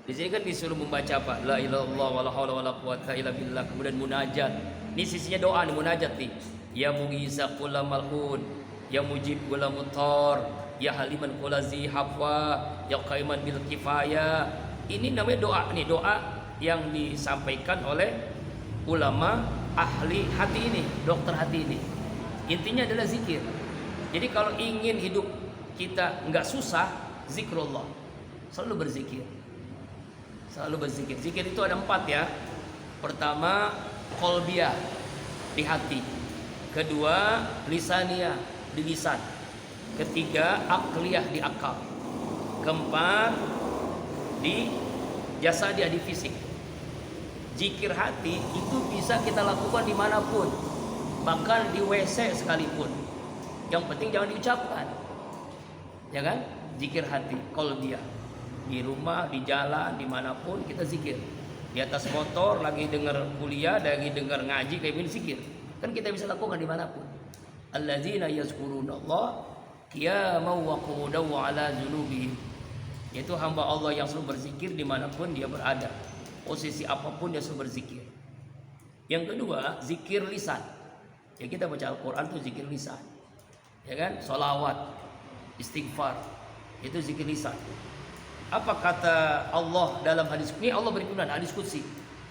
Di sini kan disuruh membaca apa? La ilaha illallah wala haula wala quwata illa billah. Kemudian munajat. Ini sisinya doa nih, munajat nih. Ya mughisa kulla malhun, ya mujib kulla mutar, ya haliman kulla zi hafwa, ya qaiman bil kifaya. Ini namanya doa nih, doa yang disampaikan oleh ulama ahli hati ini, dokter hati ini. Intinya adalah zikir. Jadi kalau ingin hidup kita nggak susah, zikrullah. Selalu berzikir. Selalu berzikir. Zikir itu ada 4 ya. Pertama, qalbiyah, di hati. Kedua, lisaniyah, di lisan. Ketiga, akliyah, di akal. Keempat, di jasadiah, di fisik. Zikir hati itu bisa kita lakukan dimanapun, bahkan di WC sekalipun. Yang penting jangan diucapkan, ya kan? Zikir hati, qalbiyah. Di rumah, di jalan, dimanapun kita zikir. Di atas motor, lagi dengar kuliah, lagi dengar ngaji, kayak gini zikir. Kan kita bisa lakukan dimanapun. Alladzina yazkurunallah qiyaman wa qu'udan wa ala junubihim. Yaitu hamba Allah yang selalu berzikir dimanapun dia berada. Posisi apapun dia selalu berzikir. Yang kedua, zikir lisan. Ya kita baca Al-Quran itu zikir lisan. Ya kan? Sholawat, istighfar, itu zikir lisan. Apa kata Allah dalam hadis ini? Allah berfirman hadis qudsi.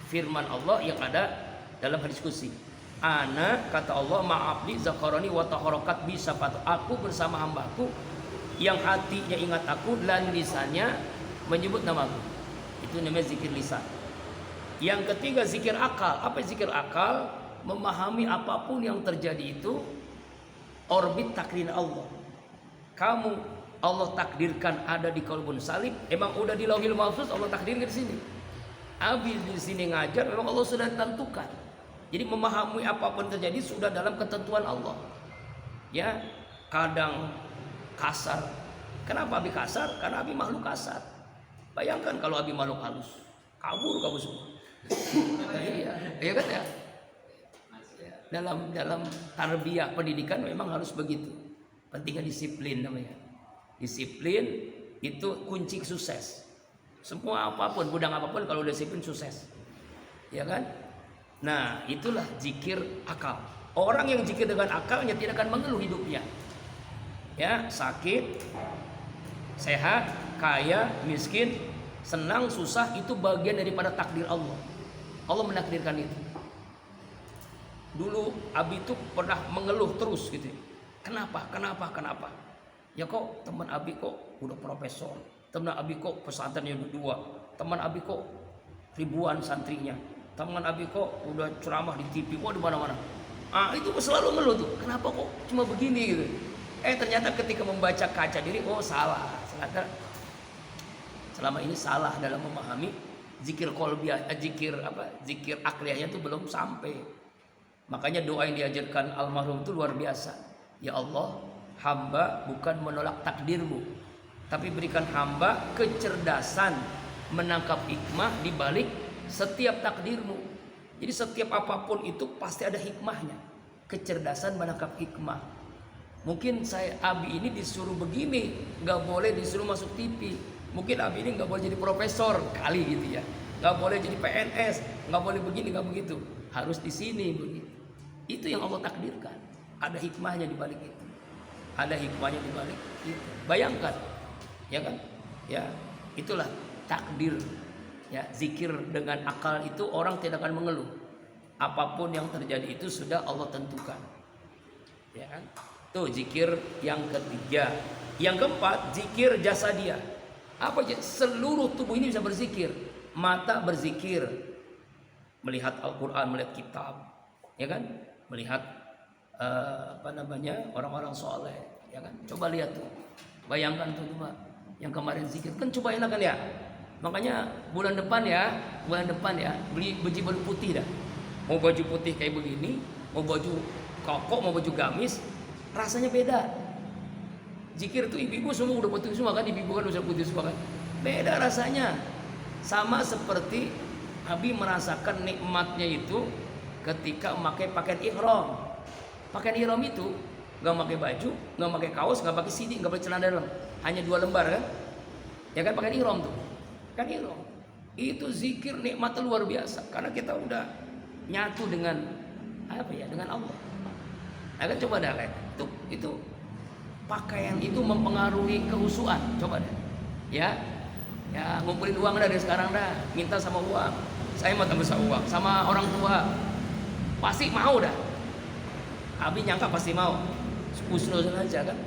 Firman Allah yang ada dalam hadis qudsi. Ana, kata Allah, ma'abdi zakarani wa taharakat bisa patu. Aku bersama hambaku yang hatinya ingat aku dan lisannya menyebut namaku. Itu namanya zikir lisan. Yang ketiga, zikir akal. Apa zikir akal? Memahami apapun yang terjadi itu orbit takdir Allah. Kamu Allah takdirkan ada di kalbun salib, emang udah di lauhil mahfuz, Allah takdirkan di sini. Abi di sini ngajar, memang Allah sudah tentukan. Jadi memahami apapun terjadi sudah dalam ketentuan Allah. Ya, kadang kasar. Kenapa Abi kasar? Karena Abi makhluk kasar. Bayangkan kalau Abi makhluk halus, kabur kamu semua. Iya, iya kan ya. Dalam tarbiyah pendidikan memang harus begitu. Pentingnya disiplin namanya. Disiplin itu kunci sukses. Semua apapun, bidang apapun kalau disiplin sukses. Ya kan? Nah, itulah zikir akal. Orang yang zikir dengan akalnya tidak akan mengeluh hidupnya. Ya, sakit, sehat, kaya, miskin, senang, susah itu bagian daripada takdir Allah. Allah menakdirkan itu. Dulu Abi itu pernah mengeluh terus gitu. Kenapa? Ya kok teman Abi kok udah profesor, teman Abi kok pesantrennya udah 2, teman Abi kok ribuan santrinya, teman Abi kok udah ceramah di TV, kok di mana-mana. Itu selalu ngeluh tuh. Kenapa kok cuma begini gitu? Ternyata ketika membaca kaca diri, salah. Ternyata selama ini salah dalam memahami zikir qalbiyah, zikir akliyahnya itu belum sampai. Makanya doa yang diajarkan almarhum itu luar biasa. Ya Allah, hamba bukan menolak takdirmu, tapi berikan hamba kecerdasan menangkap hikmah di balik setiap takdirmu. Jadi setiap apapun itu pasti ada hikmahnya. Kecerdasan menangkap hikmah. Mungkin Abi ini disuruh begini, nggak boleh disuruh masuk TV. Mungkin Abi ini nggak boleh jadi profesor kali gitu ya, nggak boleh jadi PNS, nggak boleh begini, nggak begitu. Harus di sini begitu. Itu yang Allah takdirkan. Ada hikmahnya di balik itu. Ada hikmahnya di balik itu. Bayangkan, ya kan? Ya, itulah takdir. Ya, zikir dengan akal itu orang tidak akan mengeluh. Apapun yang terjadi itu sudah Allah tentukan. Ya kan? Tuh zikir yang ketiga. Yang keempat, zikir jasadiah. Apa aja? Seluruh tubuh ini bisa berzikir. Mata berzikir, melihat Al-Quran, melihat kitab, ya kan? Melihat orang-orang soleh, ya kan? Coba lihat tuh, bayangkan tuh coba yang kemarin zikir kan, coba enak kan ya? Makanya bulan depan ya beli baju putih dah. Mau baju putih kayak begini, mau baju koko, mau baju gamis, rasanya beda. Zikir tuh ibu-ibu semua udah putih semua kan, ibu-ibu kan udah putih semua kan. Beda rasanya. Sama seperti Abi merasakan nikmatnya itu ketika memakai pakaian ihram. Pakaian ihram itu nggak pakai baju, nggak pakai kaos, nggak pakai sidi, nggak pakai celana dalam, hanya 2 lembar kan? Ya kan pakaian ihram tuh, kan ihram. Itu zikir nikmat luar biasa karena kita udah nyatu dengan apa ya, dengan Allah. Nah, kan coba dah lihat. Itu pakaian itu mempengaruhi kehusuan. Coba deh. Ya. Ya, ngumpulin uang dari sekarang dah. Minta sama uang. Saya mau tambah uang sama orang tua. Pasti mau dah. Abi nyangka pasti mau. Husnuzon aja kan.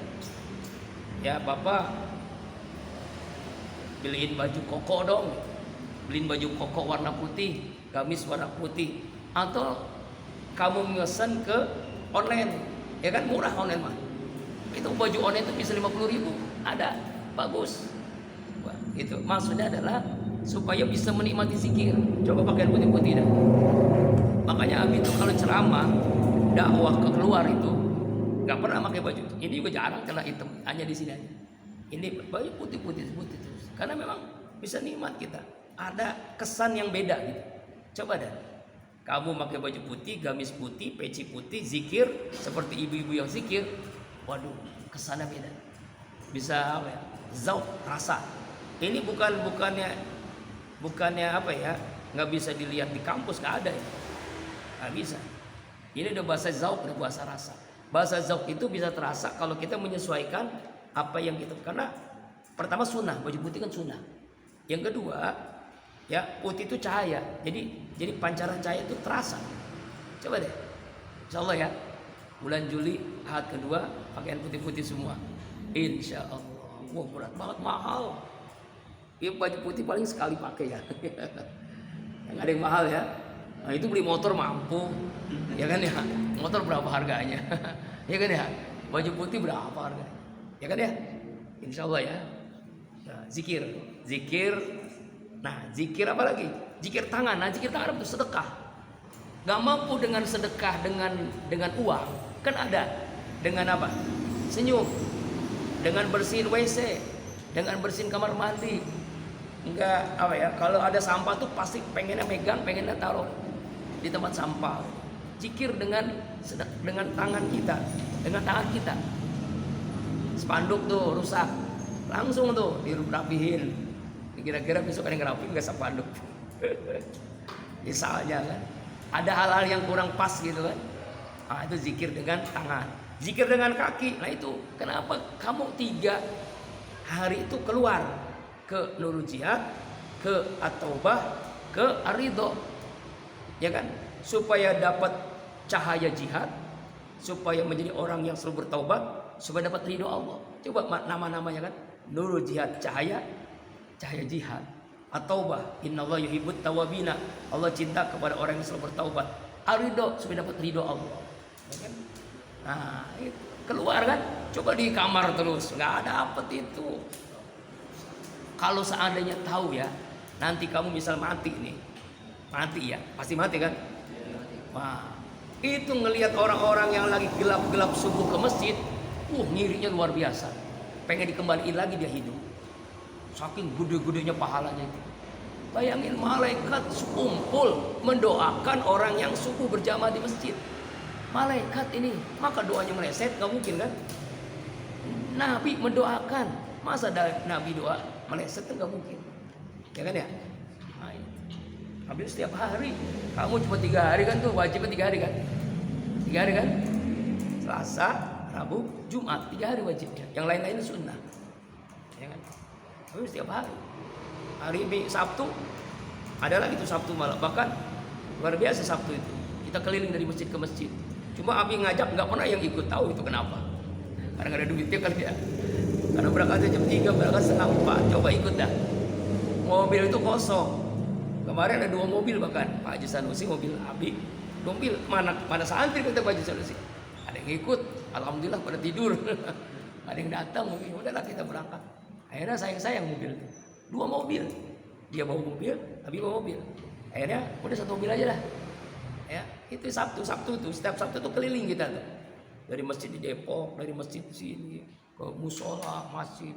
Ya, Bapak beliin baju koko dong. Beliin baju koko warna putih, gamis warna putih. Atau kamu mesen ke online, ya kan murah online mah. Itu baju online itu bisa 50.000, ada, bagus. Wah, itu maksudnya adalah supaya bisa menikmati zikir. Coba pakaian putih-putih dah. Makanya Abi itu kalau ceramah, dakwah ke keluar itu nggak pernah pakai baju. Ini juga jarang kena hitam, hanya di sini aja. Ini baju putih-putih terus. Karena memang bisa nikmat kita. Ada kesan yang beda gitu. Coba dah. Kamu pakai baju putih, gamis putih, peci putih, zikir seperti ibu-ibu yang zikir. Waduh, kesannya beda. Bisa apa ya? Zauq, rasa. Ini bukannya apa ya? Nggak bisa dilihat di kampus, nggak ada ya. Nggak bisa. Ini udah bahasa zauq, udah bahasa rasa. Bahasa zauq itu bisa terasa kalau kita menyesuaikan apa yang kita, karena pertama sunnah, baju putih kan sunnah. Yang kedua, ya putih itu cahaya, jadi pancaran cahaya itu terasa. Coba deh, insya Allah ya, bulan Juli ahad kedua pakaian putih-putih semua, insya Allah. Wah, berat banget, mahal. Ya baju putih paling sekali pakai ya. Yang ada yang mahal ya. Nah, itu beli motor mampu, ya kan ya. Motor berapa harganya? Ya kan ya. Baju putih berapa harganya? Ya kan ya. Insya Allah ya. Nah, zikir. Nah, zikir apa lagi? Zikir tangan. Nah, zikir tangan itu sedekah. Gak mampu dengan sedekah dengan uang. Kan ada dengan apa? Senyum. Dengan bersihin WC, dengan bersihin kamar mandi. Enggak apa ya? Kalau ada sampah tuh pasti pengennya megang, pengennya taruh di tempat sampah. Zikir dengan tangan kita, dengan tangan kita. Spanduk tuh rusak, langsung tuh dirapihin. Kira-kira besok ada yang ngerapihin nggak spanduk? Misalnya kan, ada hal-hal yang kurang pas gitu kan. Nah, itu zikir dengan tangan, zikir dengan kaki. Nah itu kenapa kamu 3 hari itu keluar ke Nurul Jihad, ke At-Taubah, ke Ar-Ridho, ya kan? Supaya dapat cahaya jihad, supaya menjadi orang yang selalu bertaubat, supaya dapat ridho Allah. Coba nama-namanya kan, Nurul Jihad, cahaya jihad. At-Taubah, innallaha yuhibbut tawwabina, Allah cinta kepada orang yang selalu bertaubat. Ar-Ridho, supaya dapat ridho Allah, ya kan? Nah itu keluar kan, coba di kamar terus, nggak dapet itu. Kalau seandainya tahu ya, nanti kamu misal mati nih, mati ya, pasti mati kan? Wah, itu ngelihat orang-orang yang lagi gelap-gelap subuh ke masjid, ngirinya luar biasa. Pengen dikembaliin lagi dia hidup. Saking gede-gedenya pahalanya itu. Bayangin malaikat kumpul mendoakan orang yang subuh berjamaah di masjid. Malaikat ini, maka doanya meleset, nggak mungkin kan? Nabi mendoakan, masa Nabi doa meleset kan nggak mungkin, ya kan ya? Hampir setiap hari. Kamu cuma 3 hari kan tuh, wajibnya 3 hari kan? 3 hari kan? Selasa, Rabu, Jumat, 3 hari wajibnya. Yang lain-lainnya sunnah, ya kan? Hampir setiap hari. Hari ini Sabtu, ada lagi tuh Sabtu malam. Bahkan luar biasa Sabtu itu. Kita keliling dari masjid ke masjid. Cuma Abi ngajak nggak pernah yang ikut, tahu itu kenapa? Karena nggak ada duitnya kali ya. Karena berangkatnya jam 3, berangkat setengah 4. Coba ikut dah. Mobil itu kosong. Kemarin ada 2 mobil bahkan, Pak Haji Sanusi, mobil Abi. Mobil mana santri kata Pak Haji Sanusi. Ada yang ikut, alhamdulillah pada tidur. Ada yang datang, mungkin udahlah kita berangkat. Akhirnya sayang mobil itu. 2 mobil. Dia bawa mobil, Abi bawa mobil. Akhirnya udah 1 mobil aja lah. Ya, itu Sabtu tuh, setiap Sabtu tuh keliling kita tuh. Dari masjid di Depok, dari masjid di sini, ke musola, masjid.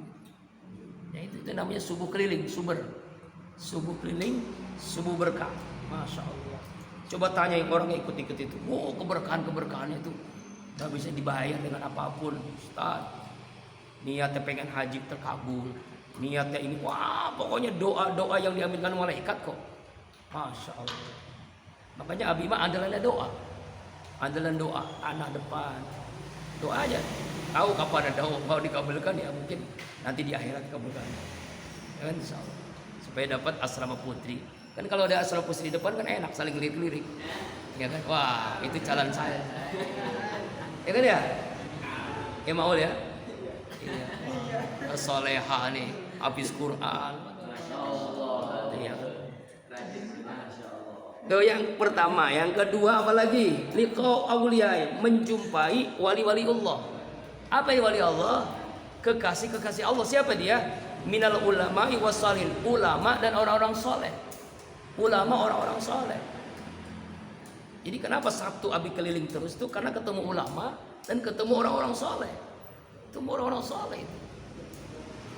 Ya itu namanya subuh keliling, subuh keliling, subuh berkah. Masya Allah. Coba tanya yang orang yang ikut-ikut itu. Keberkahannya itu gak bisa dibayar dengan apapun. Ustaz, niatnya pengen haji terkabul, niatnya ini, wah pokoknya doa-doa yang diaminkan malaikat kok. Masya Allah. Makanya Abi mah andalannya doa. Andalan doa, anak depan. Doa aja. Tahu kapan ada mau dikabulkan ya mungkin nanti di akhirat dikabulkan. Ya kan insya Allah. Supaya dapat asrama putri. Kan kalau ada asrama putri di depan kan enak saling lirik-lirik. Ya kan? Wah, itu calon saya. Ya kan ya? Ya mau ya? Iya. Soleha nih, habis Quran. Iya. Itu yang pertama, yang kedua apalagi? Liqa awliya, menjumpai wali-wali Allah. Apa yang wali Allah? Kekasih-kekasih Allah. Siapa dia? Minal ulama'i wasalin, ulama dan orang-orang soleh. Ulama orang-orang soleh. Jadi kenapa Sabtu Abi keliling terus itu? Karena ketemu ulama dan ketemu orang-orang soleh. Ketemu orang-orang soleh itu.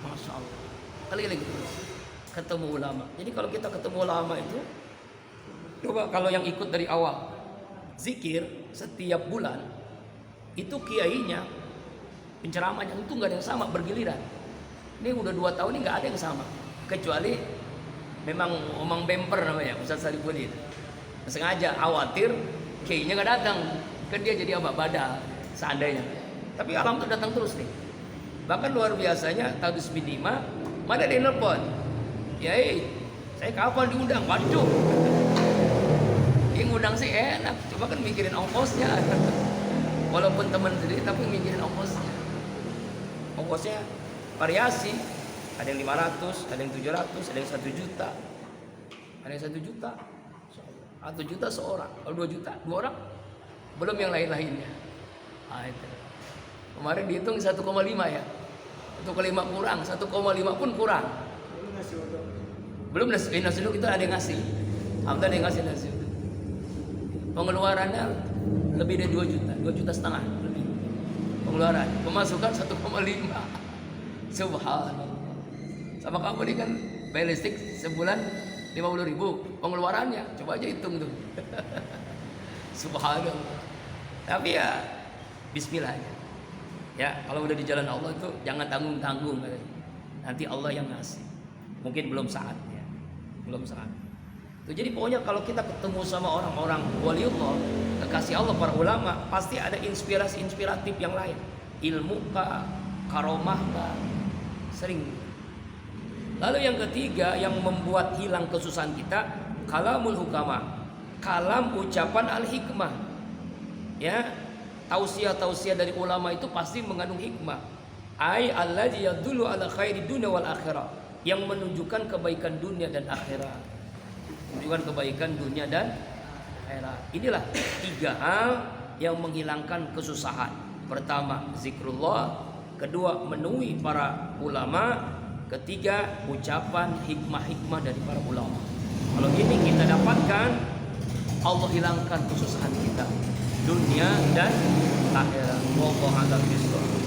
Masya Allah. Keliling terus. Ketemu ulama. Jadi kalau kita ketemu ulama itu, coba kalau yang ikut dari awal zikir setiap bulan, itu kiainya, penceramahnya itu nggak ada yang sama, bergiliran. Ini udah 2 tahun ini nggak ada yang sama, kecuali memang omong bemper namanya Ustaz Sarifudin. Sengaja khawatir kiainya nggak datang, kan dia jadi apa badal seandainya. Tapi alhamdulillah datang terus nih. Bahkan luar biasanya tahun 95 mana dia nelpon, Yai saya kapan diundang? Waduh, yang ngundang sih enak, coba kan mikirin ongkosnya. Walaupun teman sendiri tapi mikirin ongkosnya. Ongkosnya variasi, ada yang 500, ada yang 700, ada yang 1 juta, ada yang 1 juta, 1 juta seorang, kalau 2 juta 2 orang, belum yang lain-lainnya. Nah, itu. Kemarin dihitung 1,5 ya, 1,5 kurang, 1,5 pun kurang. Belum nasi uduk itu ada yang ngasih, ada yang ngasih nasi uduk. Pengeluarannya lebih dari 2 juta, 2 juta setengah lebih. Pengeluaran, pemasukan 1,5. Subhanallah. Sama kamu ini kan bayar listrik sebulan 50.000, pengeluarannya coba aja hitung tuh. Subhanallah. Tapi ya bismillah aja. Ya, kalau udah di jalan Allah itu jangan tanggung-tanggung. Nanti Allah yang ngasih. Mungkin belum saatnya. Belum saat. Tuh, jadi pokoknya kalau kita ketemu sama orang-orang waliullah, kekasih Allah, para ulama, pasti ada inspirasi inspiratif yang lain. Ilmu kah, karomah kah, sering. Lalu yang ketiga yang membuat hilang kesusahan kita, kalamul hukama, kalam ucapan al-hikmah. Ya, tausiah-tausiah dari ulama itu pasti mengandung hikmah. Ai allazi yadullu ala khairi dunya wal akhirah, yang menunjukkan kebaikan dunia dan akhirat. Menunjukkan kebaikan dunia dan akhirat. Inilah 3 hal yang menghilangkan kesusahan. Pertama, zikrullah. Kedua, menemui para ulama. Ketiga, ucapan hikmah-hikmah dari para ulama. Kalau ini kita dapatkan, Allah hilangkan kesusahan kita dunia dan akhirat. Wallahu a'lam bishawab.